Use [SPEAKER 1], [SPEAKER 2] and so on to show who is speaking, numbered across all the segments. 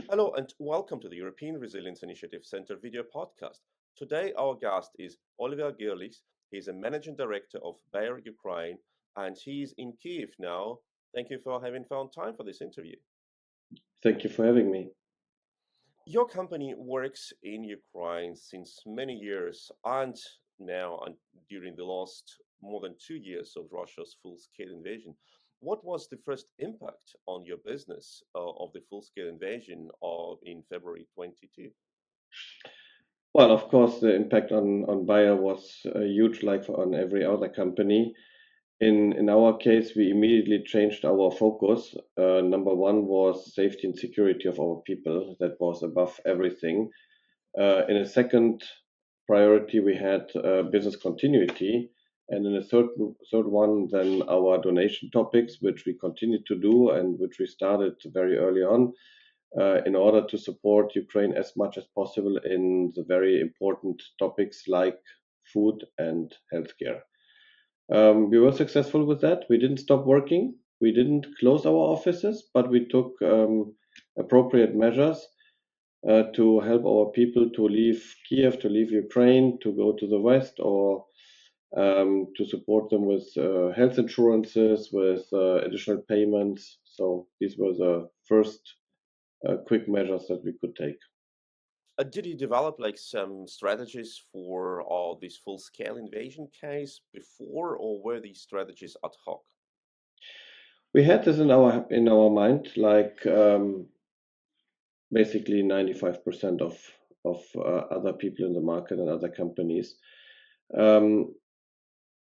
[SPEAKER 1] Hello and welcome to the European Resilience Initiative Center video podcast. Today, our guest is Oliver Gierlichs. He's a managing director of Bayer, Ukraine, and he's in Kiev now. Thank you for having found time for this interview.
[SPEAKER 2] Thank you for having me.
[SPEAKER 1] Your company works in Ukraine since many years, and now, and during the last more than 2 years of Russia's full-scale invasion. What was the first impact on your business of the full-scale invasion in February 22?
[SPEAKER 2] Well, of course, the impact on Bayer was huge, like on every other company. In our case, we immediately changed our focus. Number one was safety and security of our people. That was above everything. In a second priority, we had business continuity. And in a third one, then our donation topics, which we continued to do and which we started very early on. In order to support Ukraine as much as possible in the very important topics like food and healthcare. We were successful with that. We didn't stop working. We didn't close our offices, but we took appropriate measures to help our people to leave Kiev, to leave Ukraine, to go to the West, or to support them with health insurances, with additional payments. So these were the first quick measures that we could take.
[SPEAKER 1] Did you develop like some strategies for this full-scale invasion case before, or were these strategies ad hoc?
[SPEAKER 2] We had this in our mind, like basically 95% of other people in the market and other companies, um,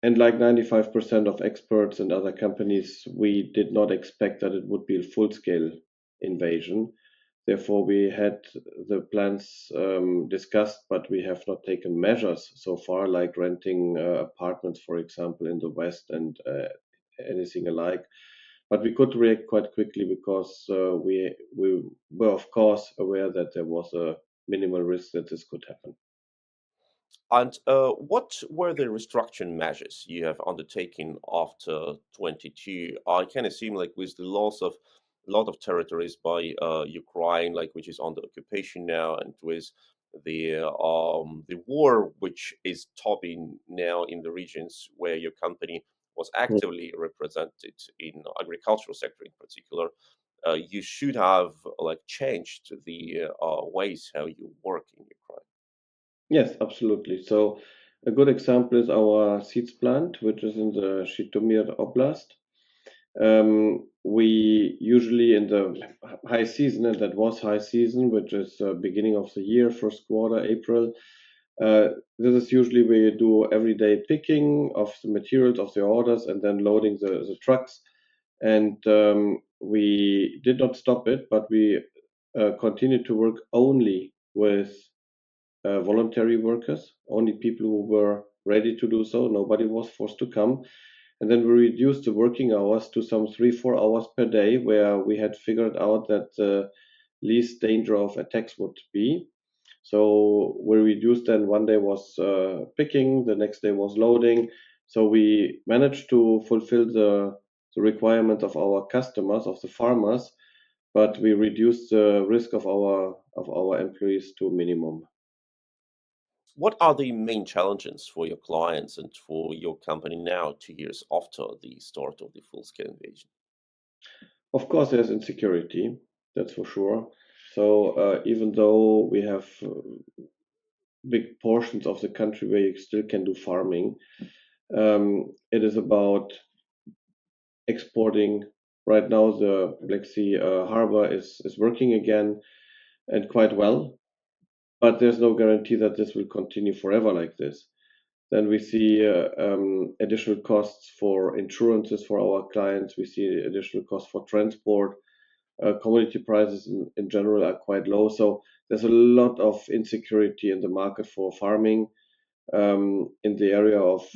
[SPEAKER 2] and like 95% of experts and other companies, we did not expect that it would be a full-scale invasion. Therefore, we had the plans discussed, but we have not taken measures so far, like renting apartments, for example, in the West and anything alike. But we could react quite quickly because we were, of course, aware that there was a minimal risk that this could happen.
[SPEAKER 1] And what were the restructuring measures you have undertaken after 22? I can assume, like, with the loss of a lot of territories by Ukraine, like which is under occupation now, and with the war which is topping now in the regions where your company was actively represented in agricultural sector in particular, you should have like changed the ways how you work in Ukraine.
[SPEAKER 2] Yes, absolutely. So a good example is our seeds plant, which is in the Zhytomyr Oblast. We usually in the high season, and that was high season, which is beginning of the year, first quarter, April. This is usually where you do everyday picking of the materials of the orders and then loading the trucks. And we did not stop it, but we continued to work only with voluntary workers, only people who were ready to do so. Nobody was forced to come. And then we reduced the working hours to some 3-4 hours per day, where we had figured out that the least danger of attacks would be. So we reduced, then one day was picking, the next day was loading. So we managed to fulfill the requirement of our customers, of the farmers, but we reduced the risk of our employees to minimum.
[SPEAKER 1] What are the main challenges for your clients and for your company now, 2 years after the start of the full-scale invasion?
[SPEAKER 2] Of course, there's insecurity, that's for sure. So even though we have big portions of the country where you still can do farming, it is about exporting. Right now, the Black Sea harbor is working again and quite well, but there's no guarantee that this will continue forever like this. Then we see additional costs for insurances for our clients. We see additional costs for transport. Commodity prices in general are quite low. So there's a lot of insecurity in the market for farming. In the area of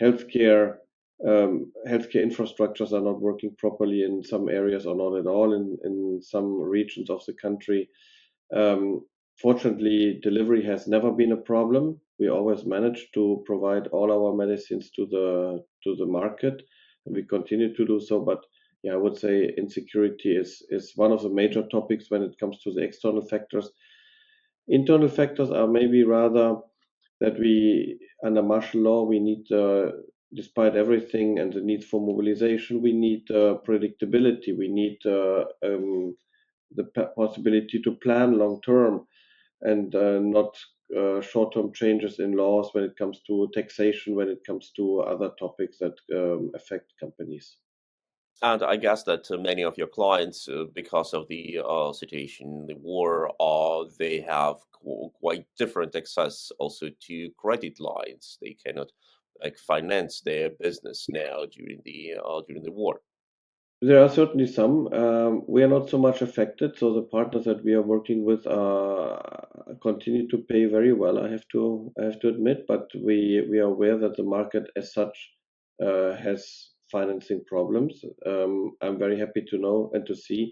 [SPEAKER 2] healthcare, healthcare infrastructures are not working properly in some areas or not at all in some regions of the country. Um, Fortunately, delivery has never been a problem. We always manage to provide all our medicines to the market, and we continue to do so. But yeah, I would say insecurity is one of the major topics when it comes to the external factors. Internal factors are maybe rather that we, under martial law, we need, despite everything and the need for mobilization, we need predictability. We need the possibility to plan long term and not short-term changes in laws when it comes to taxation, when it comes to other topics that affect companies.
[SPEAKER 1] And I guess that many of your clients, because of the situation, the war, they have quite different access also to credit lines. They cannot like finance their business now during the war.
[SPEAKER 2] There are certainly some. We are not so much affected, so the partners that we are working with continue to pay very well. I have to admit, but we are aware that the market as such has financing problems. I'm very happy to know and to see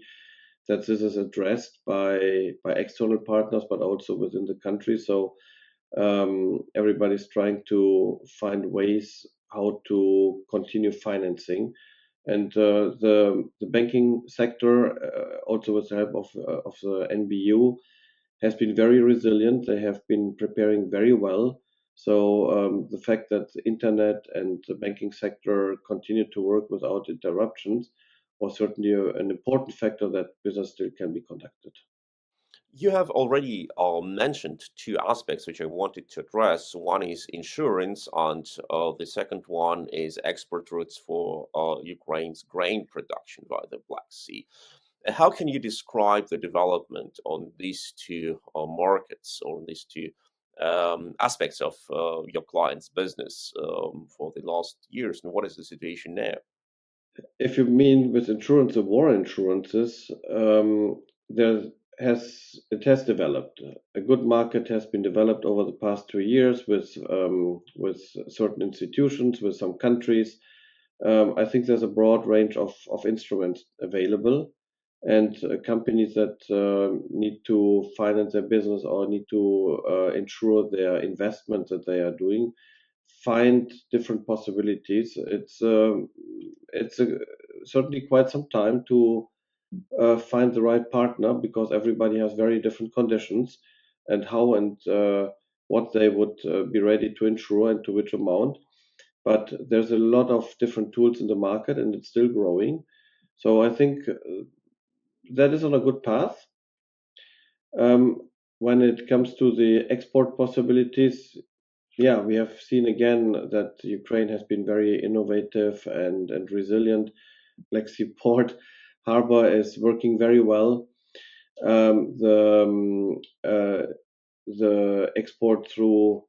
[SPEAKER 2] that this is addressed by external partners, but also within the country. So everybody's trying to find ways how to continue financing, and the banking sector, also with the help of the NBU, has been very resilient. They have been preparing very well. So the fact that the internet and the banking sector continue to work without interruptions was certainly an important factor that business still can be conducted.
[SPEAKER 1] You have already mentioned two aspects which I wanted to address. One is insurance, and the second one is export routes for Ukraine's grain production via the Black Sea. How can you describe the development on these two markets or on these two aspects of your client's business for the last years, and what is the situation now?
[SPEAKER 2] If you mean with insurance, the war insurances, there has developed. A good market has been developed over the past 2 years with certain institutions, with some countries. I think there's a broad range of instruments available, and companies that need to finance their business or need to insure their investment that they are doing find different possibilities. It's certainly quite some time to find the right partner because everybody has very different conditions and how and what they would be ready to insure and to which amount. But there's a lot of different tools in the market and it's still growing. So I think that is on a good path. When it comes to the export possibilities, yeah, we have seen again that Ukraine has been very innovative and resilient. Black Sea Port Harbor is working very well. Um, the um, uh, the export through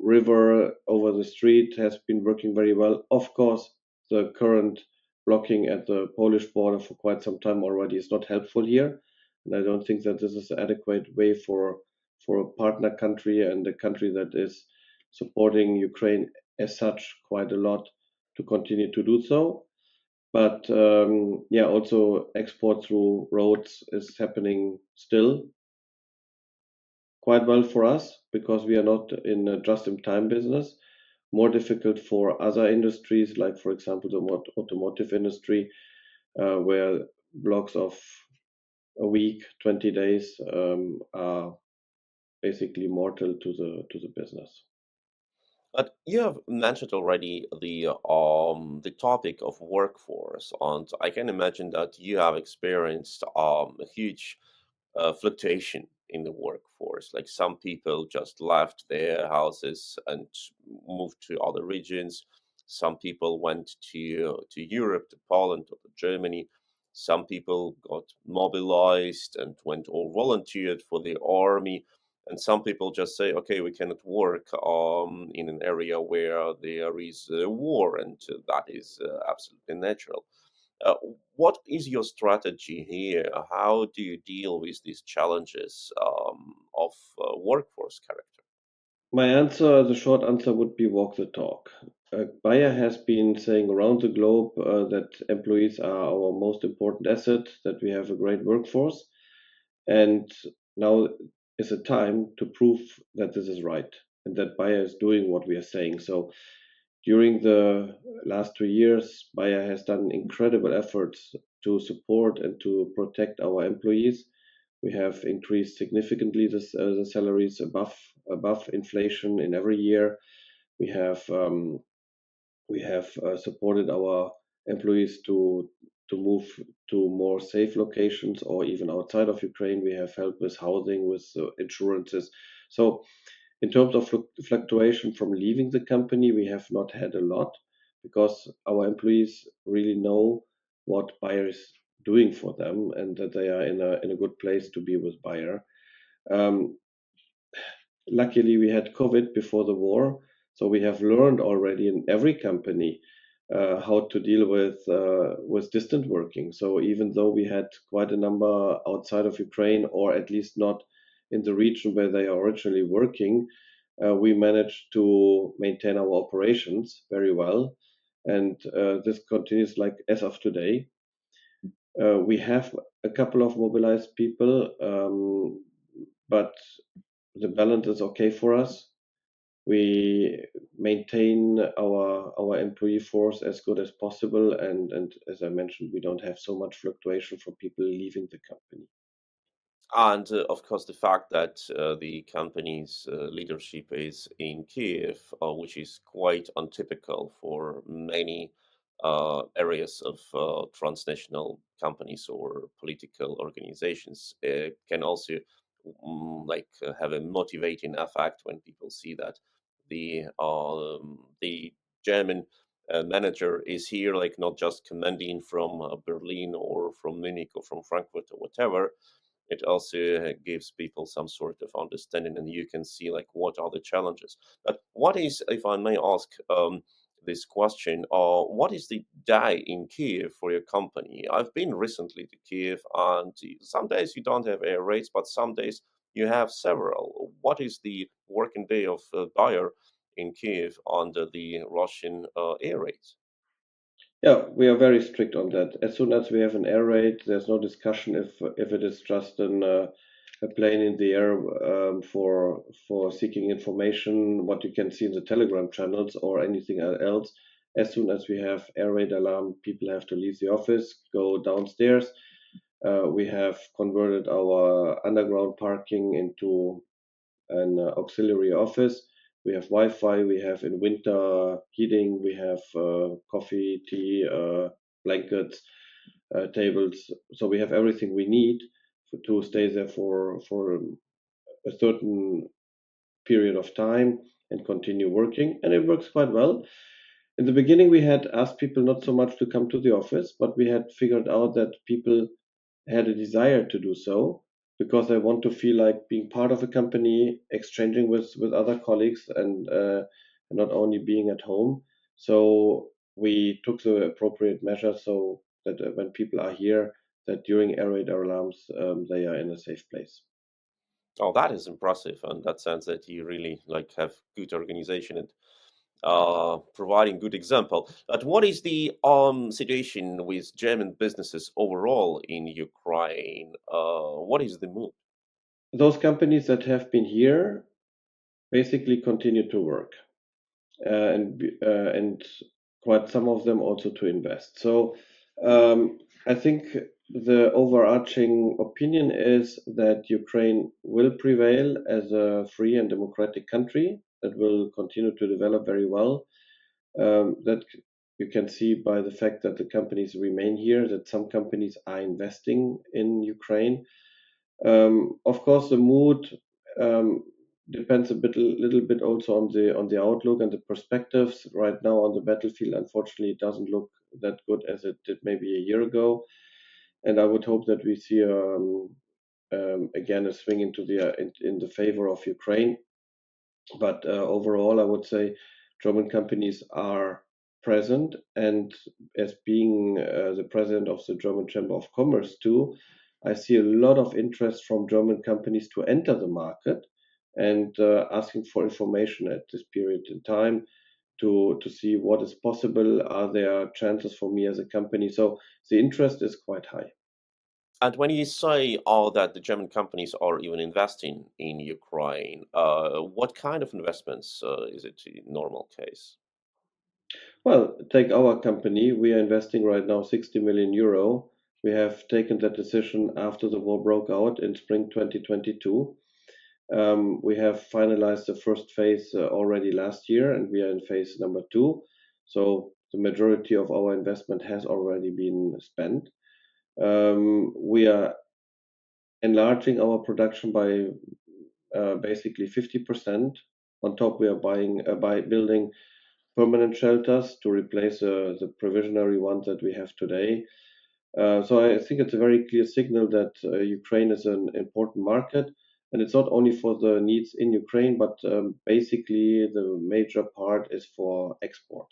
[SPEAKER 2] river over the street has been working very well. Of course, the current blocking at the Polish border for quite some time already is not helpful here, and I don't think that this is an adequate way for a partner country and a country that is supporting Ukraine as such quite a lot to continue to do so. But yeah, also export through roads is happening still quite well for us because we are not in a just-in-time business. More difficult for other industries, like for example the automotive industry, where blocks of a week, 20 days are basically mortal to the business.
[SPEAKER 1] But you have mentioned already the topic of workforce, and I can imagine that you have experienced a huge fluctuation in the workforce. Like some people just left their houses and moved to other regions. Some people went to Europe, to Poland, or to Germany. Some people got mobilized and went or volunteered for the army. And some people just say, okay, we cannot work in an area where there is a war, and that is absolutely natural. Uh, what is your strategy here? How do you deal with these challenges of workforce character?
[SPEAKER 2] My answer, the short answer would be walk the talk. Bayer has been saying around the globe that employees are our most important asset, that we have a great workforce, and now is a time to prove that this is right and that Bayer is doing what we are saying. So During the last 2 years, Bayer has done incredible efforts to support and to protect our employees. We have increased significantly the salaries above inflation in every year. We have supported our employees to move to more safe locations or even outside of Ukraine. We have helped with housing, with insurances. So, in terms of fluctuation from leaving the company, we have not had a lot because our employees really know what Bayer is doing for them and that they are in a good place to be with Bayer. Um, Luckily, we had COVID before the war, so we have learned already in every company how to deal with distant working. So even though we had quite a number outside of Ukraine, or at least not in the region where they are originally working, we managed to maintain our operations very well, and this continues like as of today. We have a couple of mobilized people, but the balance is okay for us. We maintain our employee force as good as possible, and as I mentioned, we don't have so much fluctuation for people leaving the company.
[SPEAKER 1] And of course, the fact that the company's leadership is in Kiev, which is quite untypical for many areas of transnational companies or political organizations, can also have a motivating effect when people see that the German manager is here, like not just commanding from Berlin or from Munich or from Frankfurt or whatever. It also gives people some sort of understanding, and you can see like what are the challenges. But what is, if I may ask this question, what is the day in Kiev for your company? I've been recently to Kiev, and some days you don't have air raids, but some days you have several. What is the working day of Bayer in Kiev under the Russian air raids?
[SPEAKER 2] Yeah, we are very strict on that. As soon as we have an air raid, there's no discussion if it is just a plane in the air for seeking information, what you can see in the Telegram channels or anything else. As soon as we have air raid alarm, people have to leave the office, go downstairs. We have converted our underground parking into an auxiliary office. We have Wi-Fi. We have in winter heating. We have coffee, tea, blankets, tables. So we have everything we need to stay there for a certain period of time and continue working. And it works quite well. In the beginning, we had asked people not so much to come to the office, but we had figured out that people had a desire to do so because I want to feel like being part of a company, exchanging with other colleagues, and not only being at home. So we took the appropriate measures so that when people are here, that during air raid alarms, they are in a safe place.
[SPEAKER 1] Oh, that is impressive, and that sense that you really like have good organization and providing good example. But what is the situation with German businesses overall in Ukraine? What is the mood?
[SPEAKER 2] Those companies that have been here basically continue to work. And quite some of them also to invest. So I think the overarching opinion is that Ukraine will prevail as a free and democratic country that will continue to develop very well. That you can see by the fact that the companies remain here, that some companies are investing in Ukraine. Of course, the mood um, depends little bit also on the outlook and the perspectives. Right now on the battlefield, unfortunately, it doesn't look that good as it did maybe a year ago. And I would hope that we see again a swing into in the favor of Ukraine. But overall, I would say German companies are present, and as being the president of the German Chamber of Commerce too, I see a lot of interest from German companies to enter the market and asking for information at this period in time to see what is possible. Are there chances for me as a company? So the interest is quite high.
[SPEAKER 1] And when you say that the German companies are even investing in Ukraine, what kind of investments is it in normal case?
[SPEAKER 2] Well, take our company. We are investing right now 60 million euro. We have taken that decision after the war broke out in spring 2022. We have finalized the first phase already last year, and we are in phase number two. So the majority of our investment has already been spent. We are enlarging our production by basically 50%. On top, we are by building permanent shelters to replace the provisionary ones that we have today. So I think it's a very clear signal that Ukraine is an important market, and it's not only for the needs in Ukraine, but basically the major part is for export.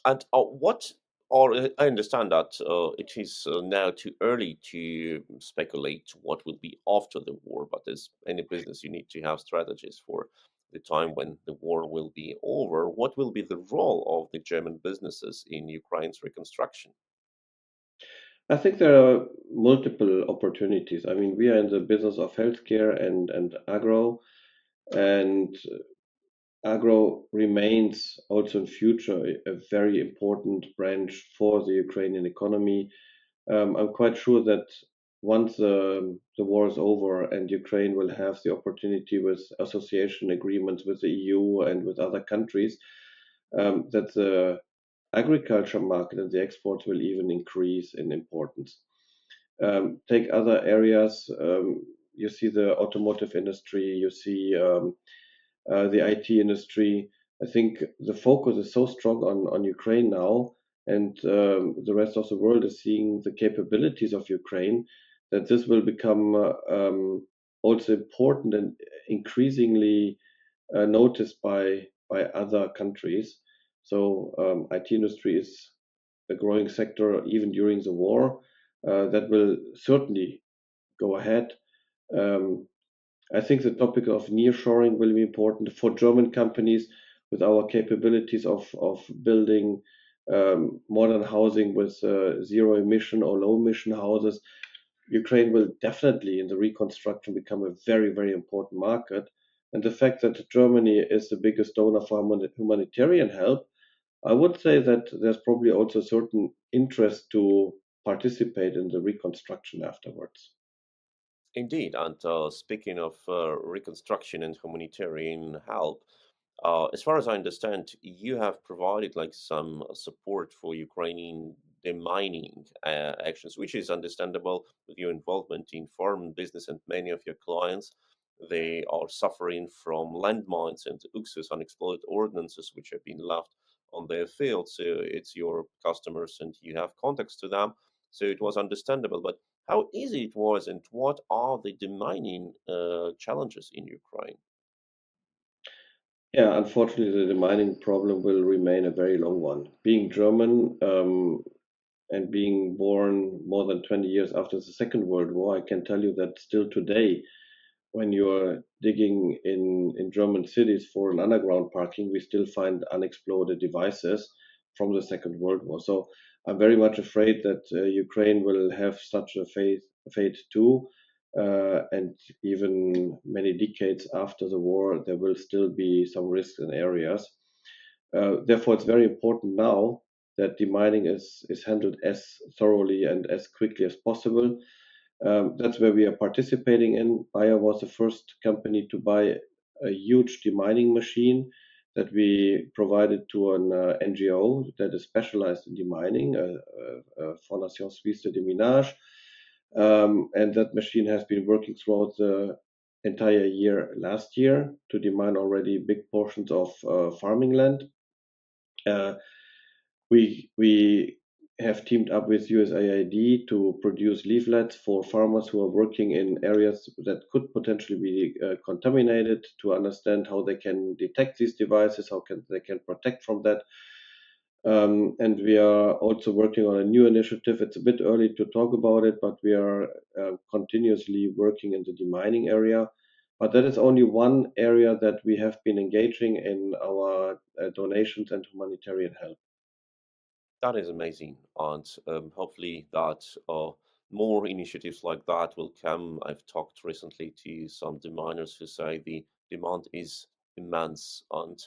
[SPEAKER 1] And what, or I understand that it is now too early to speculate what will be after the war, but as any business, you need to have strategies for the time when the war will be over. What will be the role of the German businesses in Ukraine's reconstruction?
[SPEAKER 2] I think there are multiple opportunities. I mean, we are in the business of healthcare and agro, and agro remains also in future a very important branch for the Ukrainian economy. I'm quite sure that once the war is over and Ukraine will have the opportunity with association agreements with the EU and with other countries, that the agriculture market and the exports will even increase in importance. Take other areas. You see the automotive industry, you see the IT industry. I think the focus is so strong on Ukraine now, and the rest of the world is seeing the capabilities of Ukraine, that this will become also important and increasingly noticed by other countries. So IT industry is a growing sector even during the war. That will certainly go ahead. Um, I think the topic of nearshoring will be important for German companies with our capabilities of building modern housing with zero emission or low emission houses. Ukraine will definitely, in the reconstruction, become a very, very important market. And the fact that Germany is the biggest donor for humanitarian help, I would say that there's probably also certain interest to participate in the reconstruction afterwards.
[SPEAKER 1] Indeed, and speaking of reconstruction and humanitarian help, as far as I understand, you have provided like some support for Ukrainian demining actions, which is understandable with your involvement in farm business and many of your clients. They are suffering from landmines and UXUs, unexploded ordnances, which have been left on their field. So it's your customers and you have contacts to them. So it was understandable. But how easy it was and what are the demining challenges in Ukraine?
[SPEAKER 2] Yeah, unfortunately, the mining problem will remain a very long one. Being German and being born more than 20 years after the Second World War, I can tell you that still today, when you're digging in German cities for an underground parking, we still find unexploded devices from the Second World War. So I'm very much afraid that Ukraine will have such a fate too. And even many decades after the war, there will still be some risks in areas. Therefore, it's very important now that demining is handled as thoroughly and as quickly as possible. That's where we are participating in. Bayer was the first company to buy a huge demining machine that we provided to an NGO that is specialized in demining, Fondation Suisse de Deminage. And that machine has been working throughout the entire year last year to demine already big portions of farming land. Uh, we have teamed up with USAID to produce leaflets for farmers who are working in areas that could potentially be contaminated, to understand how they can detect these devices, how they can protect from that. And we are also working on a new initiative. It's a bit early to talk about it, but we are continuously working in the demining area. But that is only one area that we have been engaging in our donations and humanitarian help.
[SPEAKER 1] That is amazing. And hopefully that more initiatives like that will come. I've talked recently to some deminers who say the demand is immense. And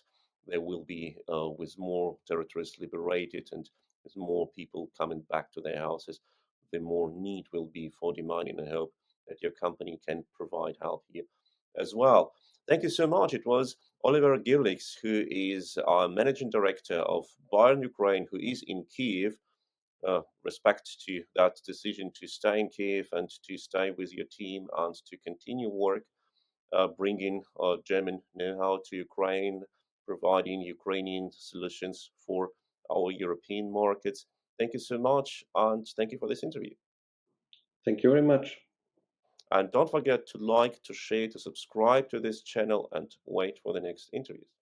[SPEAKER 1] there will be, with more territories liberated and with more people coming back to their houses, the more need will be for demining. I hope that your company can provide help here as well. Thank you so much. It was Oliver Gierlichs, who is our managing director of Bayern Ukraine, who is in Kiev. Respect to that decision to stay in Kiev and to stay with your team and to continue work, bringing German know-how to Ukraine, providing Ukrainian solutions for our European markets. Thank you so much, and thank you for this interview.
[SPEAKER 2] Thank you very much.
[SPEAKER 1] And don't forget to like, to share, to subscribe to this channel, and wait for the next interviews.